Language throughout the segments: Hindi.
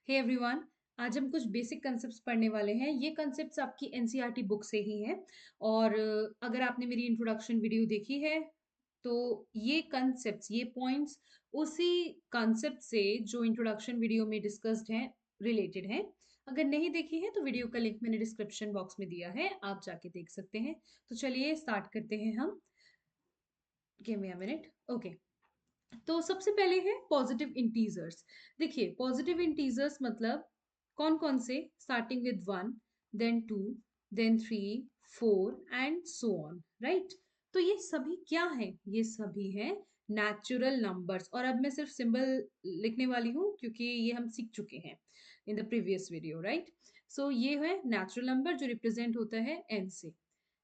Hey everyone. आज हम कुछ बेसिक कंसेप्ट्स पढ़ने वाले हैं। ये कंसेप्ट्स आपकी एनसीईआरटी बुक से ही हैं। और अगर आपने मेरी इंट्रोडक्शन वीडियो देखी है तो ये कंसेप्ट्स, ये पॉइंट्स उसी कंसेप्ट से जो इंट्रोडक्शन वीडियो में डिस्कस्ड हैं रिलेटेड हैं। अगर नहीं देखी है तो वीडियो का लिंक मैंने डिस्क्रिप्शन बॉक्स में दिया है, आप जाके देख सकते हैं। तो चलिए स्टार्ट करते हैं हम। Give me a minute. Okay. तो सबसे पहले है पॉजिटिव इंटीजर्स। देखिए, पॉजिटिव इंटीजर्स मतलब कौन कौन से, starting with 1, then 2, then 3, 4 and so on, right. तो ये सभी क्या हैं? ये सभी हैं नेचुरल नंबर्स। और अब मैं सिर्फ सिंबल लिखने वाली हूँ क्योंकि ये हम सीख चुके हैं in the previous video, right. So ये है नेचुरल नंबर जो रिप्रेजेंट होता है एन से।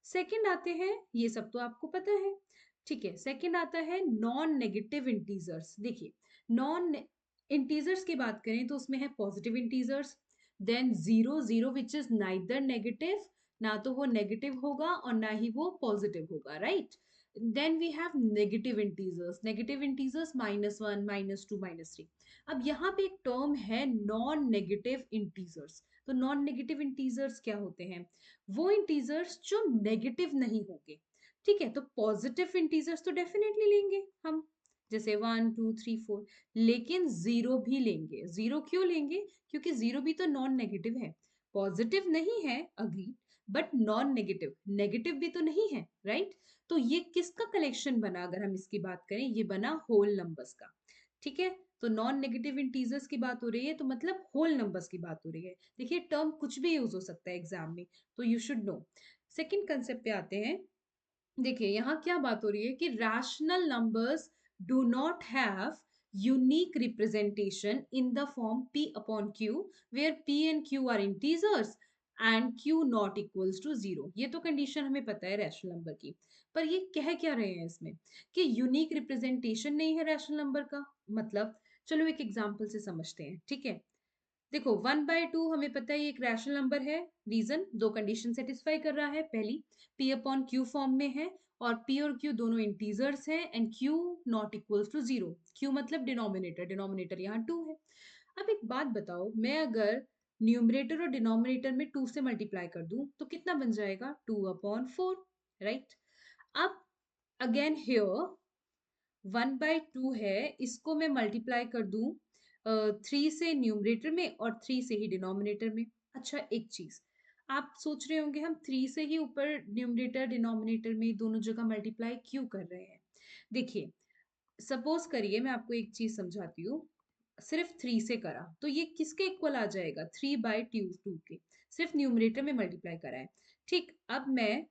सेकंड आते हैं, ये सब तो आपको पता है, ठीक है। सेकंड आता है नॉन नेगेटिव इंटीजर्स। देखिए, नॉन इंटीजर्स की बात करें तो उसमें है positive integers, than zero, zero which is neither negative, ना तो वो नेगेटिव होगा और ना ही वो पॉजिटिव होगा, right. Then we have negative integers. Negative integers -1, -2, -3। अब यहाँ पे एक टर्म है नॉन नेगेटिव इंटीजर्स। तो नॉन नेगेटिव इंटीजर्स क्या होते हैं? वो इंटीजर्स जो नेगेटिव नहीं होंगे, ठीक है। तो पॉजिटिव इंटीजर्स तो डेफिनेटली लेंगे हम, जैसे 1, 2, 3, 4। लेकिन जीरो भी लेंगे। जीरो क्यों लेंगे? क्योंकि जीरो भी तो नॉन नेगेटिव है। पॉजिटिव नहीं है, agree, but non negative, negative भी तो नहीं है, राइट। तो ये किसका कलेक्शन बना? अगर हम इसकी बात करें, ये बना होल नंबर्स का, ठीक है। तो नॉन नेगेटिव इंटीजर्स की बात हो रही है तो मतलब होल नंबर्स की बात हो रही है। देखिए, टर्म कुछ भी यूज हो सकता है एग्जाम में, तो you should know. Second concept पे आते हैं। देखिए, यहाँ क्या बात हो रही है कि rational numbers do not have unique representation in the form p upon q, where p and q are integers and q not equals to zero. ये तो कंडीशन हमें पता है रैशनल नंबर की। पर ये कह क्या रहे हैं इसमें कि यूनिक रिप्रेजेंटेशन नहीं है रैशनल नंबर का। मतलब चलो एक एग्जांपल से समझते हैं, ठीक है। देखो, 1/2 हमें पता है ये एक रैशनल नंबर है। रीजन, दो कंडीशन सेटिस्फाई कर रहा है। पहली, p अपॉन q फॉर्म में है और p और q दोनों इंटीजर्स हैं and q not equals to zero. q मतलब डिनोमिनेटर, डिनोमिनेटर यहाँ 2 है। अब एक बात बताओ, मैं अगर न्यूमरेटर और डिनोमिनेटर में 2 से मल्टीप्लाई कर दूं तो कितना बन जाएगा? 2/4, राइट। अब अगेन हियर 1/2 है, इसको मैं मल्टीप्लाई कर दूं 3 से न्यूमरेटर में और 3 से ही डिनोमिनेटर में। अच्छा, एक चीज आप सोच रहे होंगे, हम 3 से ही ऊपर न्यूमरेटर डिनोमिनेटर में दोनों जगह मल्टीप्लाई क्यों कर रहे हैं? देखिए, सपोज करिए, मैं आपको एक चीज समझाती हूँ। सिर्फ 3 से करा तो ये किसके इक्वल आ जाएगा? 3/2 के। सिर्फ न्यूमरेटर में मल्टीप्लाई करा है, ठीक। अब मैं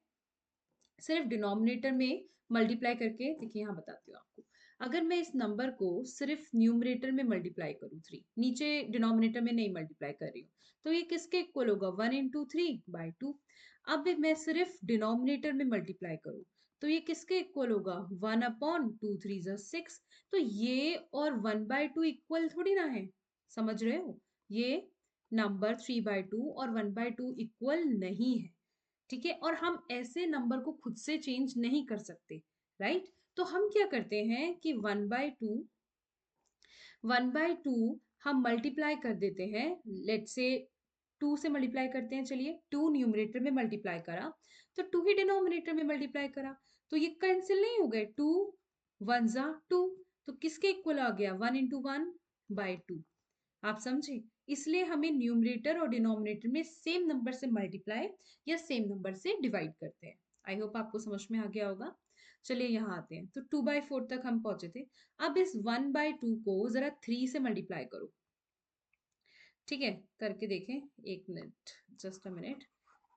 सिर्फ डिनोमिनेटर में मल्टीप्लाई करके, देखिए यहाँ बताती हूँ आपको। अगर मैं इस नंबर को सिर्फ न्यूमरेटर में मल्टीप्लाई करूँ, 3 नीचे डिनोमिनेटर में नहीं मल्टीप्लाई कर रही हूँ, तो ये किसके इक्वल होगा? 1 × 3/2। अब मैं सिर्फ डिनोमिनेटर में मल्टीप्लाई करूँ तो ये किसके इक्वल होगा? 1/2, 3 × 6। तो ये और 1/2 इक्वल थोड़ी ना है, समझ रहे हो? ये नंबर 3/2 और 1/2 इक्वल नहीं है, ठीक है। और हम ऐसे नंबर को खुद से चेंज नहीं कर सकते, राइट। तो हम क्या करते हैं कि 1/2 हम मल्टीप्लाई कर देते हैं। लेट से 2 से मल्टीप्लाई करते हैं। चलिए, 2 न्यूमरेटर में मल्टीप्लाई करा तो 2 ही डिनोमिनेटर में मल्टीप्लाई करा, तो ये कैंसिल नहीं हो गए। 2 1 जा 2, तो किसके इक्वल आ गया? 1 × 1/2। आप समझे? इसलिए हमें न्यूमरेटर और डिनोमिनेटर में सेम नंबर से मल्टीप्लाई या सेम नंबर से डिवाइड करते हैं। आई होप आपको समझ में आ गया होगा। चलिए यहाँ आते हैं, तो 2/4 तक हम पहुंचे थे। अब इस 1/2 को जरा 3 से मल्टीप्लाई करो, ठीक है। करके देखें, एक मिनट, जस्ट अ मिनट।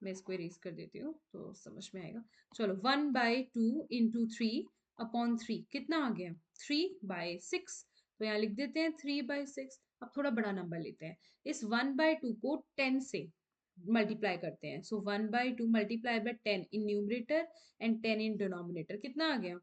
मैं इसको इरेज कर देती हूँ तो समझ में आएगा। चलो, 1/2 इंटू 3/3 कितना आ गया? 3/6। तो यहाँ लिख देते हैं 3/6। अब थोड़ा बड़ा नंबर लेते हैं। इस 1/2 को 10 से मल्टीप्लाई करते हैं। सो 1/2 multiply by 10 in numerator and 10 in denominator, कितना आ गया?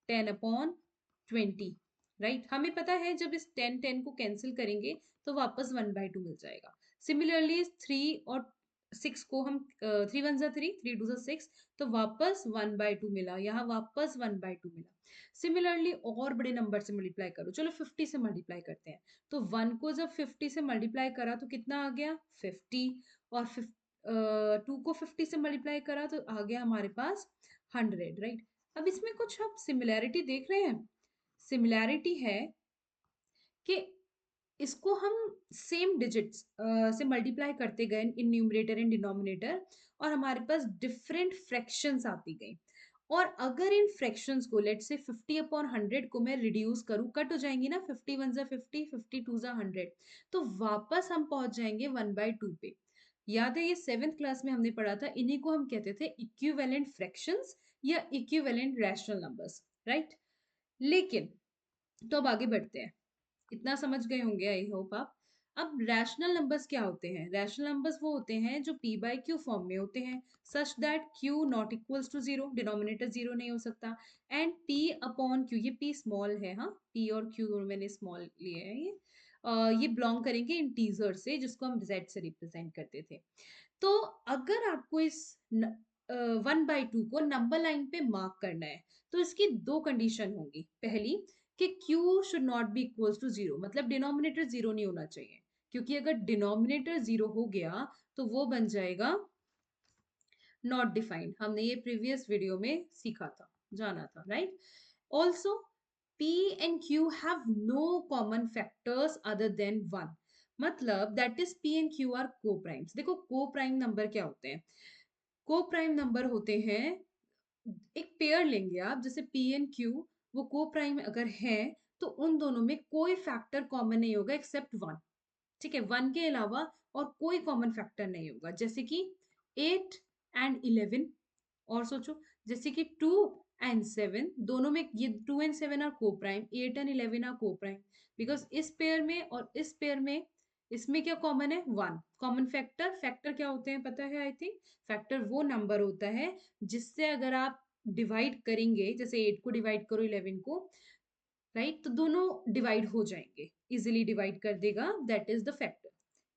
10/20, राइट। हमें पता है जब इस 10 10 को कैंसिल करेंगे तो वापस 1/2 मिल जाएगा। सिमिलरली 3 और 6 को हम 3 वन ज़ा 3, 3 टू ज़ा 6, तो वापस 1/2 मिला, यहाँ वापस 1/2 मिला। सिमिलरली और बड़े नंबर से मल्टीप्लाई करो, चलो 50 से मल्टीप्लाई करते हैं। तो 1 को जब 50 से मल्टीप्लाई करा तो कितना आ गया 50, और 2 को 50 से मल्टीप्लाई करा तो आ गया हमारे पास 100, राइट। अब इसमें कुछ आप सिमिलैरिटी देख रहे हैं। सिमिलैरिटी है कि इसको हम सेम डिजिट्स से मल्टीप्लाई करते गए इन न्यूमरेटर एंड डिनोमिनेटर, और हमारे पास डिफरेंट फ्रैक्शंस आती गई। और अगर इन फ्रैक्शंस को लेट से 50 अपॉन 100 को मैं रिड्यूस करूं, कट हो जाएंगी ना, 50 वन जा 50, 50 टू जा 100, तो वापस हम पहुंच जाएंगे 1/2 पे। याद है ये 7th क्लास में हमने पढ़ा था, इन्हीं को हम कहते थे इक्विवेलेंट फ्रैक्शंस या इक्विवेलेंट रैशनल नंबर्स, राइट। लेकिन तो अब आगे बढ़ते हैं, इतना समझ गए होंगे आई होप आप। अब रैशनल नंबर्स क्या होते हैं? रैशनल नंबर्स वो होते हैं जो p बाई क्यू फॉर्म में होते हैं, such that q not equals to zero, denominator zero नहीं हो सकता, एंड p अपॉन q, ये p स्मॉल है, हाँ p और q मैंने स्मॉल लिए हैं, ये बिलोंग करेंगे इंटीजर से, जिसको हम z से रिप्रेजेंट करते थे। तो अगर आपको इस 1/2 को नंबर लाइन पे मार्क करना है, तो इसकी दो कंडीशन होंगी। पहली कि q should not be equals to zero, मतलब डिनोमिनेटर जीरो नहीं होना चाहिए, क्योंकि अगर डिनोमिनेटर जीरो हो गया तो वो बन जाएगा नॉट डिफाइंड। हमने ये प्रीवियस वीडियो में सीखा था, जाना था, right. Also p and q have no common factors other than 1, मतलब that is p and q are co-primes। देखो co-prime नंबर क्या होते हैं? को-प्राइम नंबर होते हैं, एक पेयर लेंगे आप, जैसे p एंड q, वो को-प्राइम अगर है तो उन दोनों में कोई फैक्टर कॉमन नहीं होगा एक्सेप्ट 1, ठीक है। 1 के अलावा और कोई कॉमन फैक्टर नहीं होगा, जैसे कि 8 एंड 11। और सोचो, जैसे कि 2 एंड 7, दोनों में ये 2 एंड 7 आर को प्राइम, 8 एंड 11 आर को प्राइम, बिकॉज इस पेयर में और इस पेयर में इसमें क्या कॉमन है? 1 कॉमन फैक्टर। फैक्टर क्या होते हैं पता है आई थिंक? फैक्टर वो नंबर होता है जिससे अगर आप डिवाइड करेंगे, जैसे 8 को डिवाइड करो 11 को, राइट, तो दोनों डिवाइड हो जाएंगे, इजिली डिवाइड कर देगा, दैट इज द फैक्टर,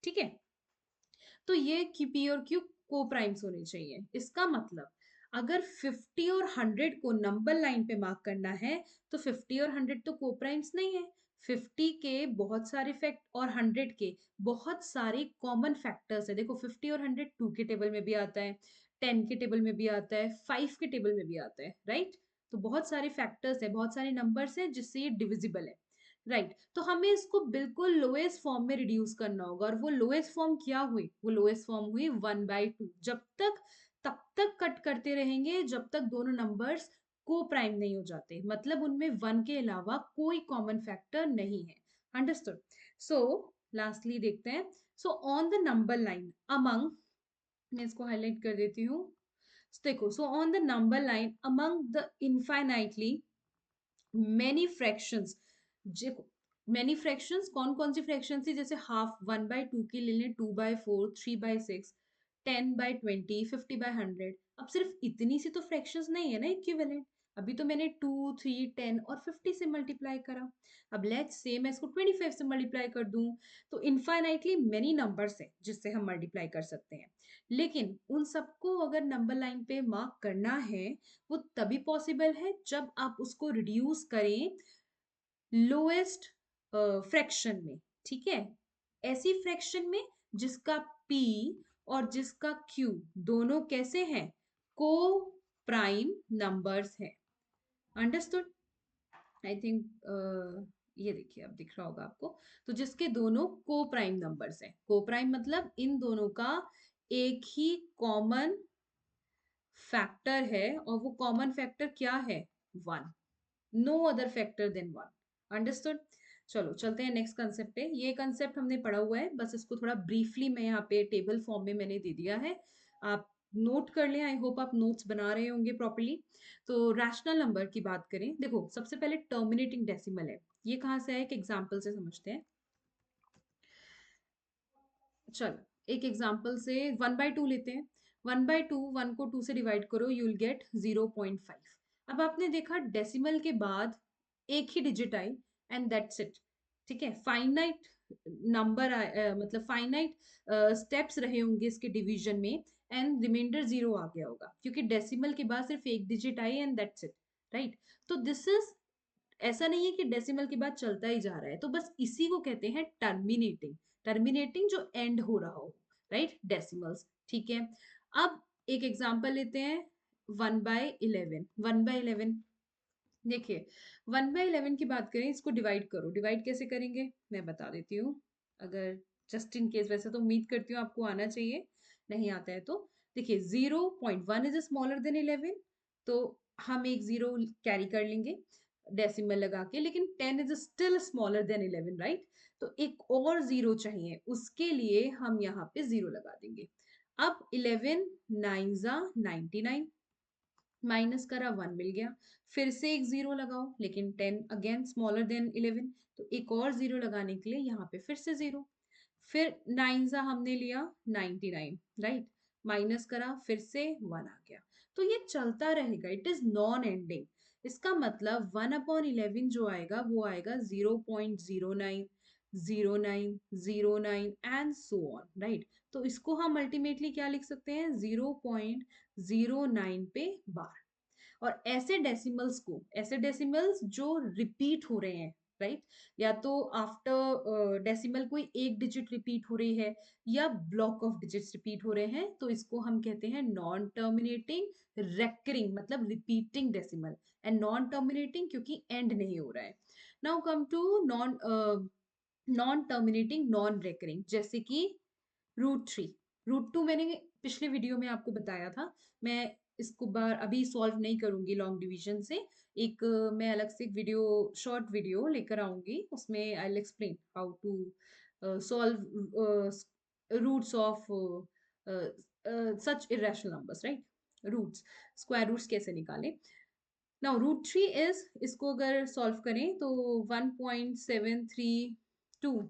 ठीक है। तो ये पी और क्यू को प्राइम्स होने चाहिए। इसका मतलब अगर 50 और 100 को नंबर लाइन पे मार्क करना है, तो 50 और 100 तो को प्राइम्स नहीं है। 50 के बहुत सारे फैक्ट और 100 के बहुत सारे कॉमन फैक्टर्स है। देखो 50 और 100 2 के टेबल में भी आता है, 10 के टेबल में भी आता है, 5 के टेबल में भी आता है, राइट। तो बहुत सारे फैक्टर्स है, बहुत सारे नंबर्स है जिससे ये डिविजिबल है, राइट। तो हमें इसको बिल्कुल लोएस्ट फॉर्म में रिड्यूस करना होगा, और वो लोएस्ट फॉर्म क्या हुई? वो लोएस्ट फॉर्म हुई 1/2। जब तक तब तक कट करते रहेंगे जब तक दोनों नंबर्स को प्राइम नहीं हो जाते, मतलब उनमें 1 के अलावा कोई कॉमन फैक्टर नहीं है। अंडरस्टूड? सो लास्टली देखते हैं। So on the number line among, मैं इसको हाईलाइट कर देती हूँ। देखो, so on the number line among the infinitely many fractions, many fractions कौन कौन सी फ्रैक्शन थी? जैसे हाफ, 1/2 की ले लें, 2/4, 3/6, 10/20, 50/100। अब सिर्फ इतनी सी तो फ्रैक्शंस नहीं है ना इक्विवेलेंट। अभी तो मैंने 2, 3, 10 और 50 से मल्टीप्लाई करा। अब लेट्स से मैं इसको 25 से मल्टीप्लाई कर दूं, तो इनफाइनाइटली मेनी नंबर्स हैं जिससे हम मल्टीप्लाई कर सकते हैं। लेकिन उन सबको अगर नंबर लाइन पे मार्क करना है, वो तभी पॉसिबल है जब आप उसको रिड्यूस करें लोएस्ट फ्रैक्शन में, ठीक है। ऐसी फ्रैक्शन में जिसका p और जिसका q दोनों कैसे हैं? को प्राइम नंबर्स हैं। अंडरस्टूड? आई थिंक ये देखिए, अब दिख रहा होगा आपको। तो जिसके दोनों को प्राइम नंबर्स हैं, को प्राइम मतलब इन दोनों का एक ही कॉमन फैक्टर है, और वो कॉमन फैक्टर क्या है? 1। No other factor than 1। Understood? चलो चलते हैं नेक्स्ट कंसेप्ट पे। ये कंसेप्ट हमने पढ़ा हुआ है, बस इसको थोड़ा ब्रीफली मैं यहाँ पे टेबल फॉर्म में मैंने दे दिया है, आप नोट कर लें। आई होप आप नोट्स बना रहे होंगे प्रॉपर्ली। तो रैशनल नंबर की बात करें, देखो सबसे पहले टर्मिनेटिंग डेसिमल है। ये कहाँ से है? एक एग्जाम्पल से समझते हैं। चलो एक एग्जाम्पल से 1/2 लेते हैं। 1/2, 1 को 2 से डिवाइड करो, यू विल गेट 0.5। अब आपने देखा डेसिमल के बाद एक ही डिजिट आई, एंड दैट्स इट, ठीक है। फाइनाइट नंबर मतलब फाइनाइट स्टेप्स रहे होंगे इसके डिवीजन में, एंड रिमाइंडर 0 आ गया होगा, क्योंकि डेसिमल के बाद सिर्फ एक डिजिट आई एंड दैट्स इट, राइट? तो दिस इज, ऐसा नहीं है कि डेसिमल के बाद चलता ही जा रहा है, तो बस इसी को कहते हैं टर्मिनेटिंग। टर्मिनेटिंग जो एंड हो रहा हो, राइट, डेसिमल्स, ठीक है। अब एक एग्जांपल लेते हैं, 1/11। 1/11, देखिए, 1/11 की बात करें, इसको डिवाइड करो। डिवाइड कैसे करेंगे मैं बता देती हूँ, अगर जस्ट इन केस, वैसे तो उम्मीद करती हूँ आपको आना चाहिए, नहीं आता है तो देखिए, 0.1 इज स्मॉलर देन 11, तो हम एक जीरो कैरी कर लेंगे डेसिमल लगा के, लेकिन 10 is still smaller than 11, right? तो एक और जीरो चाहिए, उसके लिए हम यहाँ पे जीरो लगा देंगे। अब 11 9 जा 99, माइनस करा 1 मिल गया, फिर से एक जीरो लगाओ, लेकिन 10 अगेन स्मॉलर देन 11, तो एक और जीरो लगाने के लिए यहाँ पे फिर से जीरो, फिर 9 सा हमने लिया 99, राइट, माइनस करा फिर से 1 आ गया। तो ये चलता रहेगा, इट इज नॉन एंडिंग। इसका मतलब 1/11 जो आएगा वो आएगा 0.09, 09, एंड सो ऑन, राइट? तो इसको हम अल्टीमेटली क्या लिख सकते हैं, 0.09 पे बार। और ऐसे डेसिमल्स को, ऐसे डेसिमल्स जो रिपीट हो रहे हैं, राइट, या तो आफ्टर डेसिमल कोई एक डिजिट रिपीट हो रही है, या ब्लॉक ऑफ डिजिट्स रिपीट हो रहे हैं, तो इसको हम कहते हैं नॉन टर्मिनेटिंग रेकरिंग, मतलब repeating decimal, and non terminating क्योंकि एंड नहीं हो रहा है। Now come to non non terminating non recurring, जैसे कि √3। √2 मैंने पिछले वीडियो में आपको बताया था, मैं इसको बार अभी सॉल्व नहीं करूंगी लॉन्ग डिवीजन से, एक मैं अलग से एक वीडियो, शॉर्ट वीडियो लेकर आऊंगी, उसमें I will explain how to solve roots of such irrational numbers, right? Roots, square roots कैसे निकालें। नाउ √3 इज, इसको अगर सॉल्व करें तो 1.732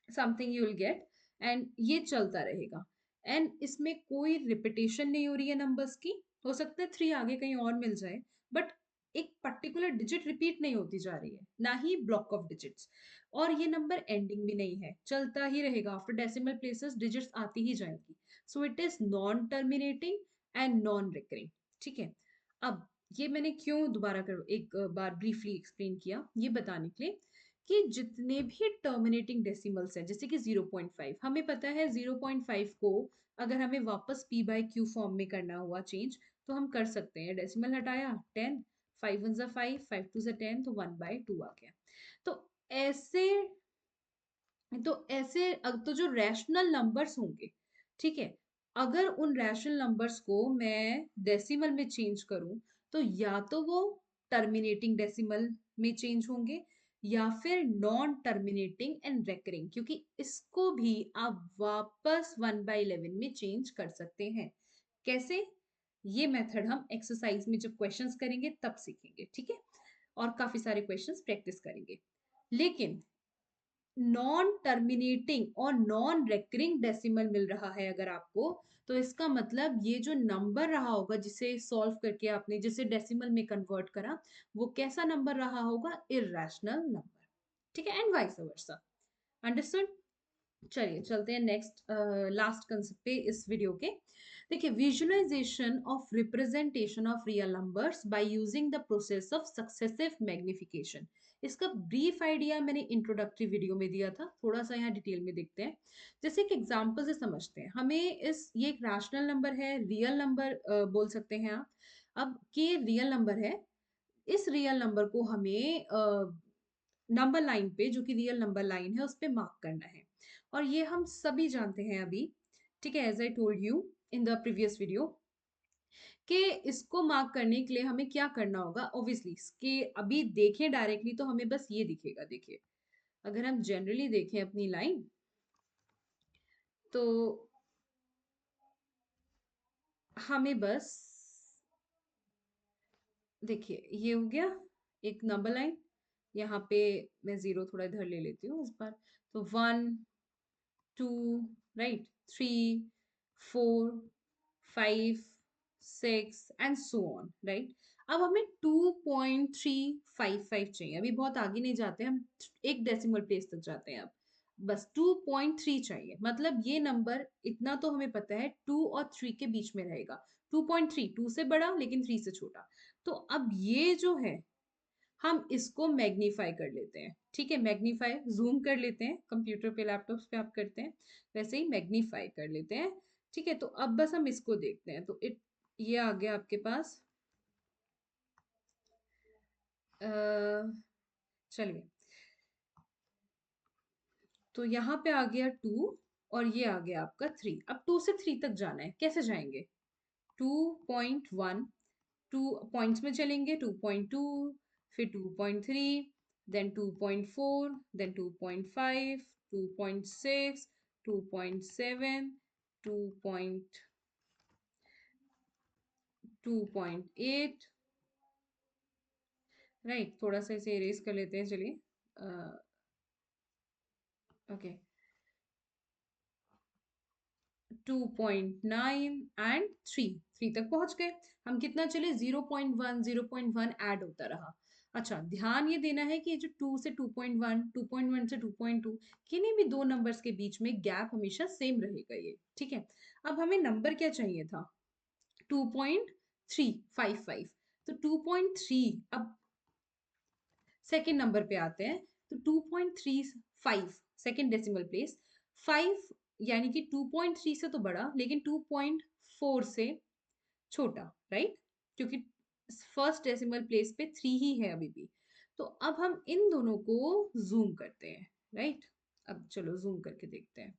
something you will get, and ये चलता रहेगा, एंड इसमें कोई रिपीटेशन नहीं हो रही है नंबर्स की। हो सकता है 3 आगे कहीं और मिल जाए, बट एक पर्टिकुलर डिजिट रिपीट नहीं होती जा रही है, ना ही ब्लॉक ऑफ डिजिट्स, और ये नंबर एंडिंग भी नहीं है, चलता ही रहेगा, आफ्टर डेसिमल प्लेसेस डिजिट्स आती ही जाएंगी। सो it is non terminating and non recurring, ठीक है। अब ये मैंने क्यों दोबारा कर एक बार ब्रीफली एक्सप्लेन किया, ये बताने के लिए कि जितने भी टर्मिनेटिंग डेसिमल्स हैं, जैसे कि 0.5, हमें पता है 0.5 को अगर हमें वापस p/q फॉर्म में करना हुआ चेंज, तो हम कर सकते हैं, डेसिमल हटाया 10, 5 1 जा 5, 5 2 जा 10, तो 1/2 आ गया। तो ऐसे, तो जो रैशनल नंबर्स होंगे, ठीक है, अगर उन रैशनल नंबर्स को मैं डेसिमल में चेंज करूं, तो या तो वो टर्मिनेटिंग डेसिमल में चेंज होंगे, या फिर नॉन टर्मिनेटिंग एंड रेकरिंग, क्योंकि इसको भी आप वापस 1/11 में चेंज कर सकते हैं। कैसे? ये मेथड हम एक्सरसाइज में जब क्वेश्चंस करेंगे तब सीखेंगे, ठीक है, और काफी सारे क्वेश्चंस प्रैक्टिस करेंगे। लेकिन नॉन टर्मिनेटिंग और नॉन रेकरिंग डेसिमल मिल रहा है अगर आपको, तो इसका मतलब ये जो नंबर रहा होगा जिसे सॉल्व करके आपने जिसे डेसिमल में कन्वर्ट करा, वो कैसा नंबर रहा होगा, इररेशनल नंबर, ठीक है, एंड वाइस वर्सा। अंडरस्टूड? चलिए चलते हैं नेक्स्ट लास्ट कंसेप्ट पे इस वीडियो के। देखिए, visualisation of representation of real numbers by using the process of successive magnification. इसका ब्रीफ आइडिया मैंने इंट्रोडक्टरी वीडियो में दिया था, थोड़ा सा यहाँ डिटेल में देखते हैं। जैसे एक एग्जांपल से समझते हैं, हमें ये एक रैशनल नंबर है, रियल नंबर बोल सकते हैं आप। अब के रियल नंबर है, इस रियल नंबर को हमें नंबर लाइन पे, जो कि रियल नंबर लाइन है, उस पे मार्क करना है, और ये हम सभी जानते हैं अभी, ठीक है, as I told you in the previous video, कि इसको मार्क करने के लिए हमें क्या करना होगा। ऑब्वियसली इसके अभी देखें डायरेक्टली तो हमें बस ये दिखेगा, देखिए, अगर हम जनरली देखें अपनी लाइन, तो हमें बस, देखिए, ये हो गया एक नंबर लाइन, यहाँ पे मैं जीरो थोड़ा इधर ले लेती हूँ इस बार, तो 1 2, right, 3 4 5 6 and so on, right. अब हमें 2.355 चाहिए, अभी बहुत आगे नहीं जाते हम, एक डेसिमल प्लेस तक जाते हैं अब। बस 2.3 चाहिए, मतलब ये नंबर इतना तो हमें पता है 2 और 3 के बीच में रहेगा। 2.3 2 से बड़ा लेकिन 3 से छोटा। तो अब ये जो है हम इसको मैग्नीफाई कर लेते हैं। ठीक है, मैग्नीफाई जूम कर लेते हैं, कंप्यूटर पे लैपटॉप पे आप करते हैं वैसे ही मैग्नीफाई कर लेते हैं। ठीक है, तो अब बस हम इसको देखते हैं। तो ये आ गया आपके पास। चलिए, तो यहाँ पे आ गया 2 और ये आ गया आपका 3। अब 2 से 3 तक जाना है, कैसे जाएंगे? 2.1, 2 पॉइंट्स में चलेंगे, 2.2, फिर 2.3, देन 2.4, देन 2.5, 2.6, 2.7, 2.8। राइट, थोड़ा सा इसे इरेज कर लेते हैं, चलिए। ओके, 2.9 एंड 3 तक पहुंच गए। हम कितना चले? 0.1, 0.1 ऐड होता रहा। अच्छा, ध्यान ये देना है कि ये जो 2 से 2.1, 2.1 से 2.2, किन्हीं भी दो नंबर्स के बीच में गैप हमेशा सेम रहेगा ये। ठीक है, अब हमें नंबर क्या चाहिए था? 2.355। तो 2.3, अब सेकेंड नंबर पे आते हैं। तो 2.35 सेकेंड डेसिमल प्लेस, 5 यानी कि 2.3 से तो बड़ा लेकिन 2.4 से छोटा, राइट? क्योंकि फर्स्ट डेसिमल प्लेस पे 3 ही है अभी भी। तो अब हम इन दोनों को जूम करते हैं, राइट? अब चलो जूम करके देखते हैं।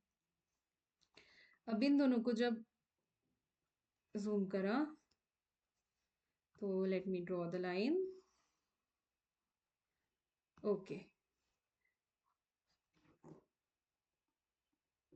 अब इन दोनों को जब जूम करा, तो let me draw the line. Okay,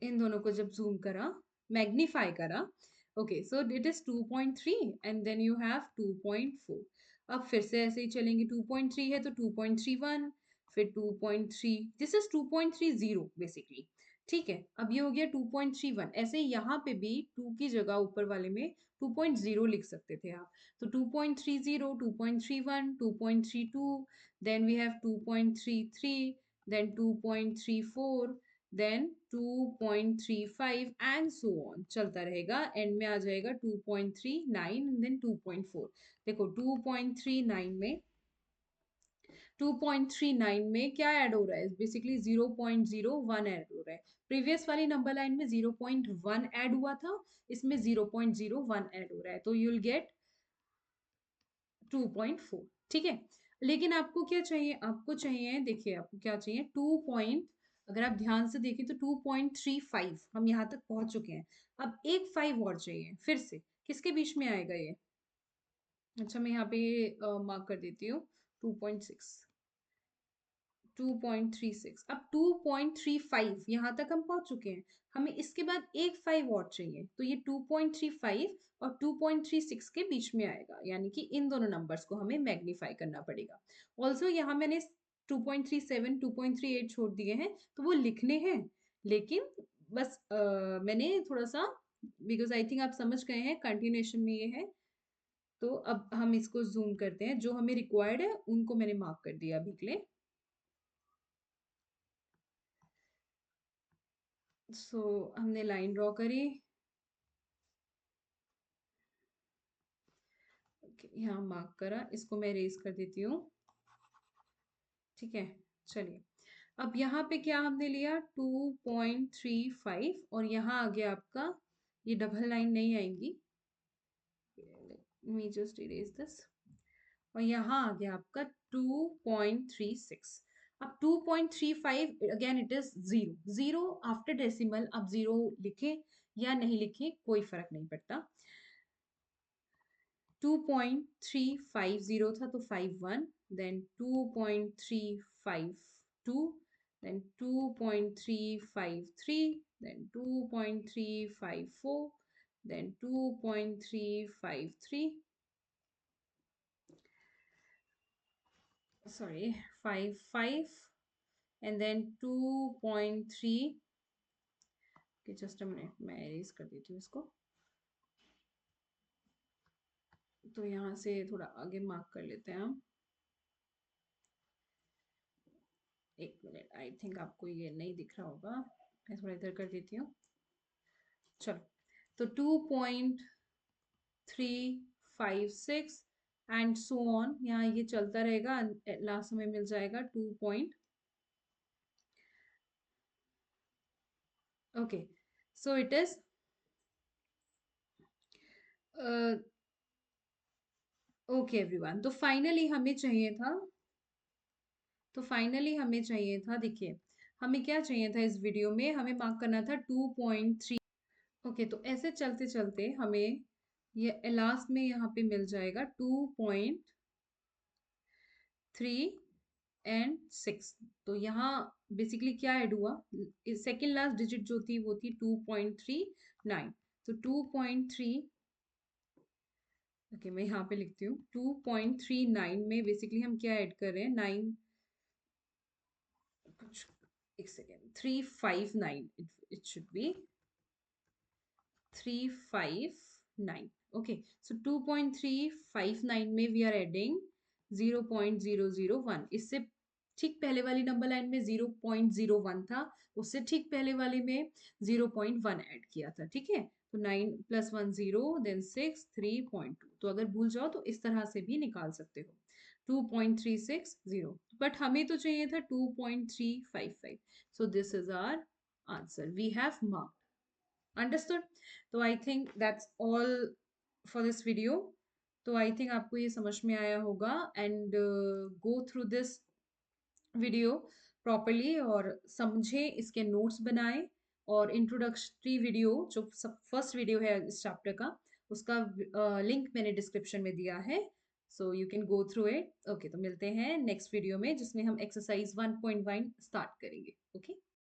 इन दोनों को जब जूम करा, मैग्नीफाई करा, okay, so it is 2.3 and then you have 2.4। अब फिर से ऐसे ही चलेंगे, 2.3 है तो 2.31, फिर 2.3, दिस इज 2.30 बेसिकली। ठीक है, अब ये हो गया 2.31। ऐसे ही यहाँ पे भी 2 की जगह ऊपर वाले में 2.0 लिख सकते थे आप। तो 2.30, 2.31, 2.32, then we have 2.33, then 2.34, then 2.35 and so on, चलता रहेगा। एंड में आ जाएगा 2.39 एंड देन 2.4। देखो 2.39 में क्या ऐड हो रहा है? बेसिकली 0.01 ऐड हो रहा है। प्रीवियस वाली नंबर लाइन में 0.1 ऐड हुआ था, इसमें 0.01 ऐड हो रहा है, तो यू विल गेट 2.4। ठीक है, लेकिन आपको क्या चाहिए? आपको चाहिए, देखिए आपको क्या चाहिए, 2 पॉइंट, अगर आप ध्यान से देखें तो 2.35 हम यहाँ तक पहुंच चुके हैं। अब एक 5 और चाहिए फिर से। किसके बीच में आएगा ये? अच्छा, मैं यहाँ पे मार्क कर देती हूँ, 2.6, 2.36। अब 2.35 यहाँ तक हम पहुंच चुके हैं। हमें इसके बाद एक 5 और चाहिए, तो ये 2.35 और 2.36 के बीच में आएगा, यानी कि इन दोनों नंबर्स को हमें मैग्नीफाई करना पड़ेगा। ऑल्सो यहाँ मैंने 2.37, 2.38 छोड़ दिए हैं, तो वो लिखने हैं, लेकिन बस मैंने थोड़ा सा, बिकॉज आई थिंक आप समझ गए हैं कंटिन्यूएशन में ये है। तो अब हम इसको जूम करते हैं, जो हमें रिक्वायर्ड है उनको मैंने मार्क कर दिया अभी के लिए। सो हमने लाइन ड्रॉ करी। यहाँ मार्क करा, इसको मैं रेज कर देती हूँ। ठीक है, चलिए, अब यहाँ पे क्या हमने लिया? 2.35 और यहाँ आ गया आपका, ये डबल लाइन नहीं आएंगी, मी जस्ट इरेज दिस। और यहाँ आ गया आपका 2.36। अब 2.35 again it is zero. Zero after decimal, अब जीरो लिखे या नहीं लिखे कोई फर्क नहीं पड़ता। 2.350 था तो 51, then 2.352, then 2.353, then 2.354, then 2.353, sorry, 55, and then 2.3। okay, just a minute, मैं erase कर देती हूँ इसको। तो यहाँ से थोड़ा आगे मार्क कर लेते हैं हम। एक मिनट, आई थिंक आपको ये नहीं दिख रहा होगा, मैं थोड़ा इधर कर देती हूँ। चलो, तो 2.356 एंड सो ऑन, यहाँ ये चलता रहेगा, लास्ट हमें मिल जाएगा 2 point. Okay, so it is okay everyone. तो फाइनली हमें चाहिए था, देखिए हमें क्या चाहिए था इस वीडियो में, हमें मार्क करना था 2.3। ओके, तो ऐसे चलते चलते हमें ये लास्ट में यहाँ पे मिल जाएगा 2.3 एंड 6। तो यहाँ बेसिकली क्या ऐड हुआ, सेकेंड लास्ट डिजिट जो थी वो थी 2.39। तो 2.3, ओके मैं यहाँ पे लिखती हूँ 2.39 में बेसिकली हम क्या ऐड कर रहे हैं, 9 कुछ, एक second, 359, it should be 359। Okay, so 2.359 में वी आर एडिंग 0.001। इससे ठीक पहले वाली नंबर लाइन में 0.01 था, उससे ठीक पहले वाले में 0.1 ऐड किया था, ठीक है। तो 9 + 1 0, देन 6 3.2। तो अगर भूल जाओ तो इस तरह से भी निकाल सकते हो, 2.360। बट हमें तो चाहिए था 2.355। So this is our answer, we have marked. Understood? तो I think that's all for this video. तो आई थिंक आपको ये समझ में आया होगा, and go through this video properly और समझे, इसके नोट्स बनाए, और इंट्रोडक्टरी वीडियो जो सब फर्स्ट वीडियो है इस चैप्टर का, उसका लिंक मैंने डिस्क्रिप्शन में दिया है, so you can go through it. Okay, तो मिलते हैं नेक्स्ट वीडियो में जिसमें हम एक्सरसाइज 1.1 स्टार्ट करेंगे। ओके।